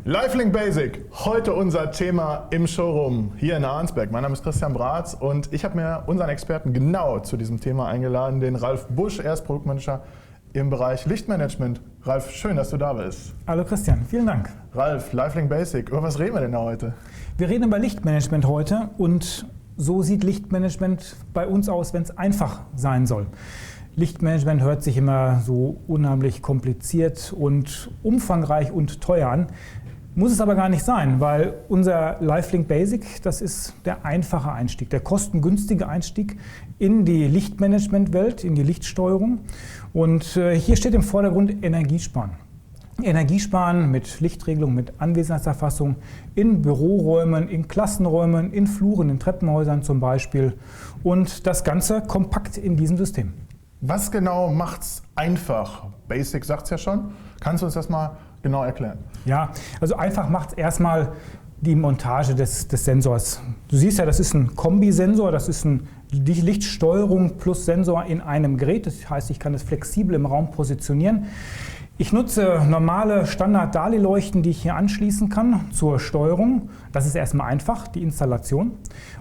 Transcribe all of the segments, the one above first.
Lifelink Basic, heute unser Thema im Showroom hier in Arnsberg. Mein Name ist Christian Bratz und ich habe mir unseren Experten genau zu diesem Thema eingeladen, den Ralf Busch, er ist Produktmanager im Bereich Lichtmanagement. Ralf, schön, dass du da bist. Hallo Christian, vielen Dank. Ralf, Lifelink Basic, über was reden wir denn da heute? Wir reden über Lichtmanagement heute und so sieht Lichtmanagement bei uns aus, wenn es einfach sein soll. Lichtmanagement hört sich immer so unheimlich kompliziert und umfangreich und teuer an. Muss es aber gar nicht sein, weil unser Lifelink Basic, das ist der einfache Einstieg, der kostengünstige Einstieg in die Lichtmanagement-Welt, in die Lichtsteuerung. Und hier steht im Vordergrund Energiesparen. Energiesparen mit Lichtregelung, mit Anwesenheitserfassung in Büroräumen, in Klassenräumen, in Fluren, in Treppenhäusern zum Beispiel. Und das Ganze kompakt in diesem System. Was genau macht's einfach? Basic sagt es ja schon. Kannst du uns das mal genau erklären? Ja, also einfach macht es erstmal die Montage des Sensors. Du siehst ja, das ist ein Kombisensor, das ist die Lichtsteuerung plus Sensor in einem Gerät. Das heißt, ich kann es flexibel im Raum positionieren. Ich nutze normale Standard-DALI-Leuchten, die ich hier anschließen kann zur Steuerung. Das ist erstmal einfach, die Installation.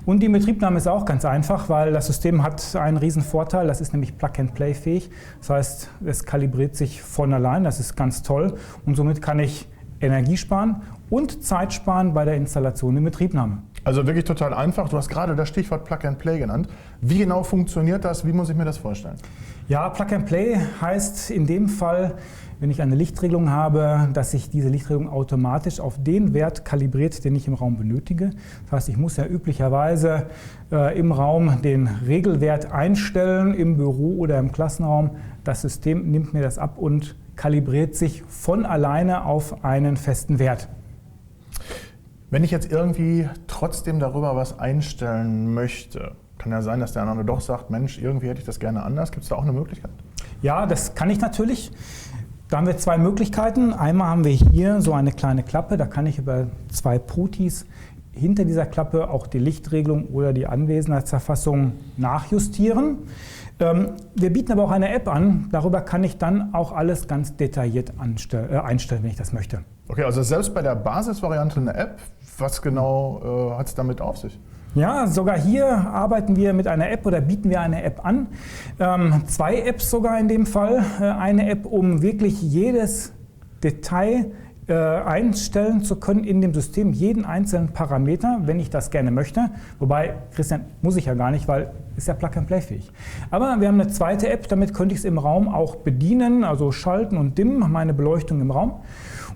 Und die Inbetriebnahme ist auch ganz einfach, weil das System hat einen riesen Vorteil, das ist nämlich Plug-and-Play-fähig. Das heißt, es kalibriert sich von allein, das ist ganz toll. Und somit kann ich Energie sparen und Zeit sparen bei der Installation und Inbetriebnahme. Also wirklich total einfach. Du hast gerade das Stichwort Plug-and-Play genannt. Wie genau funktioniert das? Wie muss ich mir das vorstellen? Ja, Plug-and-Play heißt in dem Fall, wenn ich eine Lichtregelung habe, dass sich diese Lichtregelung automatisch auf den Wert kalibriert, den ich im Raum benötige. Das heißt, ich muss ja üblicherweise im Raum den Regelwert einstellen, im Büro oder im Klassenraum. Das System nimmt mir das ab und kalibriert sich von alleine auf einen festen Wert. Wenn ich jetzt irgendwie trotzdem darüber was einstellen möchte, kann ja sein, dass der andere doch sagt, Mensch, irgendwie hätte ich das gerne anders. Gibt es da auch eine Möglichkeit? Ja, das kann ich natürlich. Da haben wir zwei Möglichkeiten. Einmal haben wir hier so eine kleine Klappe, da kann ich über zwei Putis hinter dieser Klappe auch die Lichtregelung oder die Anwesenheitserfassung nachjustieren. Wir bieten aber auch eine App an, darüber kann ich dann auch alles ganz detailliert einstellen, wenn ich das möchte. Okay, also selbst bei der Basisvariante eine App, was genau hat es damit auf sich? Ja, sogar hier arbeiten wir mit einer App oder bieten wir eine App an. Zwei Apps sogar in dem Fall. Eine App, um wirklich jedes Detail einstellen zu können in dem System, jeden einzelnen Parameter, wenn ich das gerne möchte. Wobei, Christian, muss ich ja gar nicht, weil ist ja Plug-and-Play-fähig. Aber wir haben eine zweite App, damit könnte ich es im Raum auch bedienen, also schalten und dimmen, meine Beleuchtung im Raum.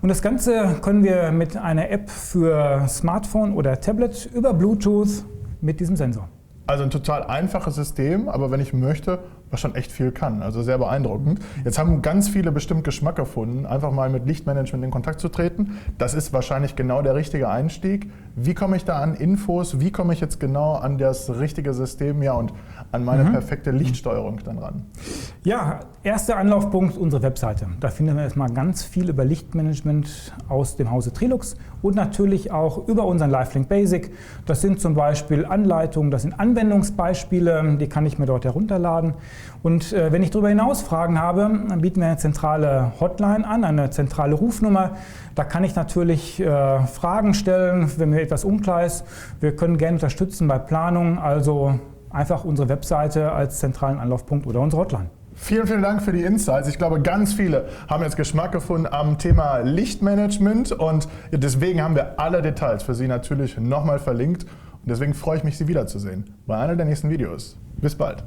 Und das Ganze können wir mit einer App für Smartphone oder Tablet über Bluetooth mit diesem Sensor. Also ein total einfaches System, aber wenn ich möchte, was schon echt viel kann. Also sehr beeindruckend. Jetzt haben ganz viele bestimmt Geschmack gefunden, einfach mal mit Lichtmanagement in Kontakt zu treten. Das ist wahrscheinlich genau der richtige Einstieg. Wie komme ich da an Infos? Wie komme ich jetzt genau an das richtige System und an meine perfekte Lichtsteuerung dann ran? Ja, erster Anlaufpunkt unsere Webseite. Da finden wir erstmal ganz viel über Lichtmanagement aus dem Hause Trilux und natürlich auch über unseren Lifelink Basic. Das sind zum Beispiel Anleitungen, das sind Anwendungsbeispiele, die kann ich mir dort herunterladen. Und wenn ich darüber hinaus Fragen habe, dann bieten wir eine zentrale Hotline an, eine zentrale Rufnummer. Da kann ich natürlich Fragen stellen, wenn mir etwas unklar ist. Wir können gerne unterstützen bei Planung, also einfach unsere Webseite als zentralen Anlaufpunkt oder unsere Hotline. Vielen, vielen Dank für die Insights. Ich glaube, ganz viele haben jetzt Geschmack gefunden am Thema Lichtmanagement und deswegen haben wir alle Details für Sie natürlich nochmal verlinkt und deswegen freue ich mich, Sie wiederzusehen bei einer der nächsten Videos. Bis bald.